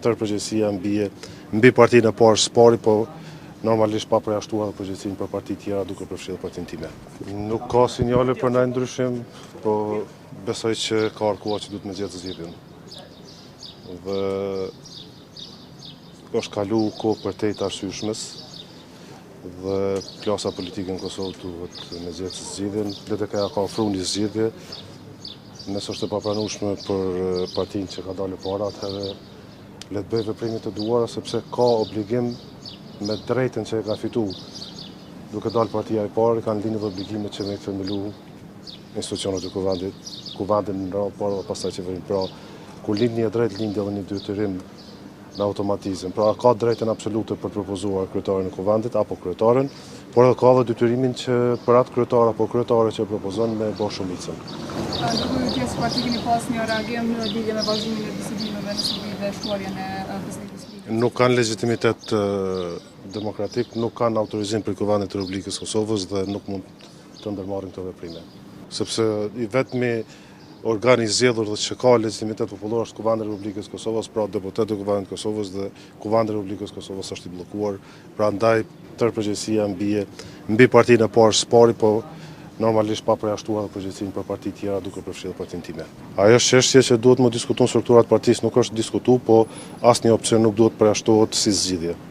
tërë përgjegjësia mbi partinë e parë Spari, po normalisht pa përjashtuar përgjegjësinë për parti tjera duke përfshirë partinë time. Nuk ka sinjale për ndaj ndryshim, po besoj që ka arkuar që duhet me zgjedhë zgjedhjen. Dhe është kalu kohë për te të arsyeshmes dhe klasa politike në Kosovë duhet me zgjedhë zgjedhjen, DDK ka ofruar një zgjedhje. Nëse është e papranueshme për partinë që ka dalë para, atëherë le të bëjë veprimet e duara, sepse ka obligim me drejtën që e ka fituar. Duke dalë partia e parë, kanë linjë obligimet që me themelu institucionet e kuvendit, kuvendin në radhë parë dhe pastaj qeverinë. Pra, kur lind një drejt, lind edhe një detyrim me automatizëm. Pra, ka drejtën absolute për të propozuar kryetarin e kuvendit apo kryetaren, por edhe ka dhe detyrimin që për atë kryetar apo kryetare që propozon me bërë shumicën. Duke pjesë parti keni pas një reagim në lidhje me vazhdimin e bisedimeve në Shqipëri dhe shkruarjen e Presidentit të Ligit? Nuk kanë legitimitet demokratik, nuk kanë autorizim për Kuvendin të Republikës Kosovës dhe nuk mund të ndërmarrin këto veprime. Sepse i vetmi organi i zgjedhur dhe që ka legitimitet popullor është Kuvendi i Republikës Kosovës, pra deputetët e Kuvendit të Kosovës dhe Kuvendi i Republikës Kosovës është i bllokuar. Prandaj tërë përgjegjësia mbi partinë e parë Spari, po normalisht pa përjashtuar përgjegjësinë për parti tjera duke përfshirë partinë time. Ajo është çështje që duhet më diskutuar strukturat partisë, nuk është diskutuar, po asnjë opsion nuk duhet përjashtohet si zgjidhje.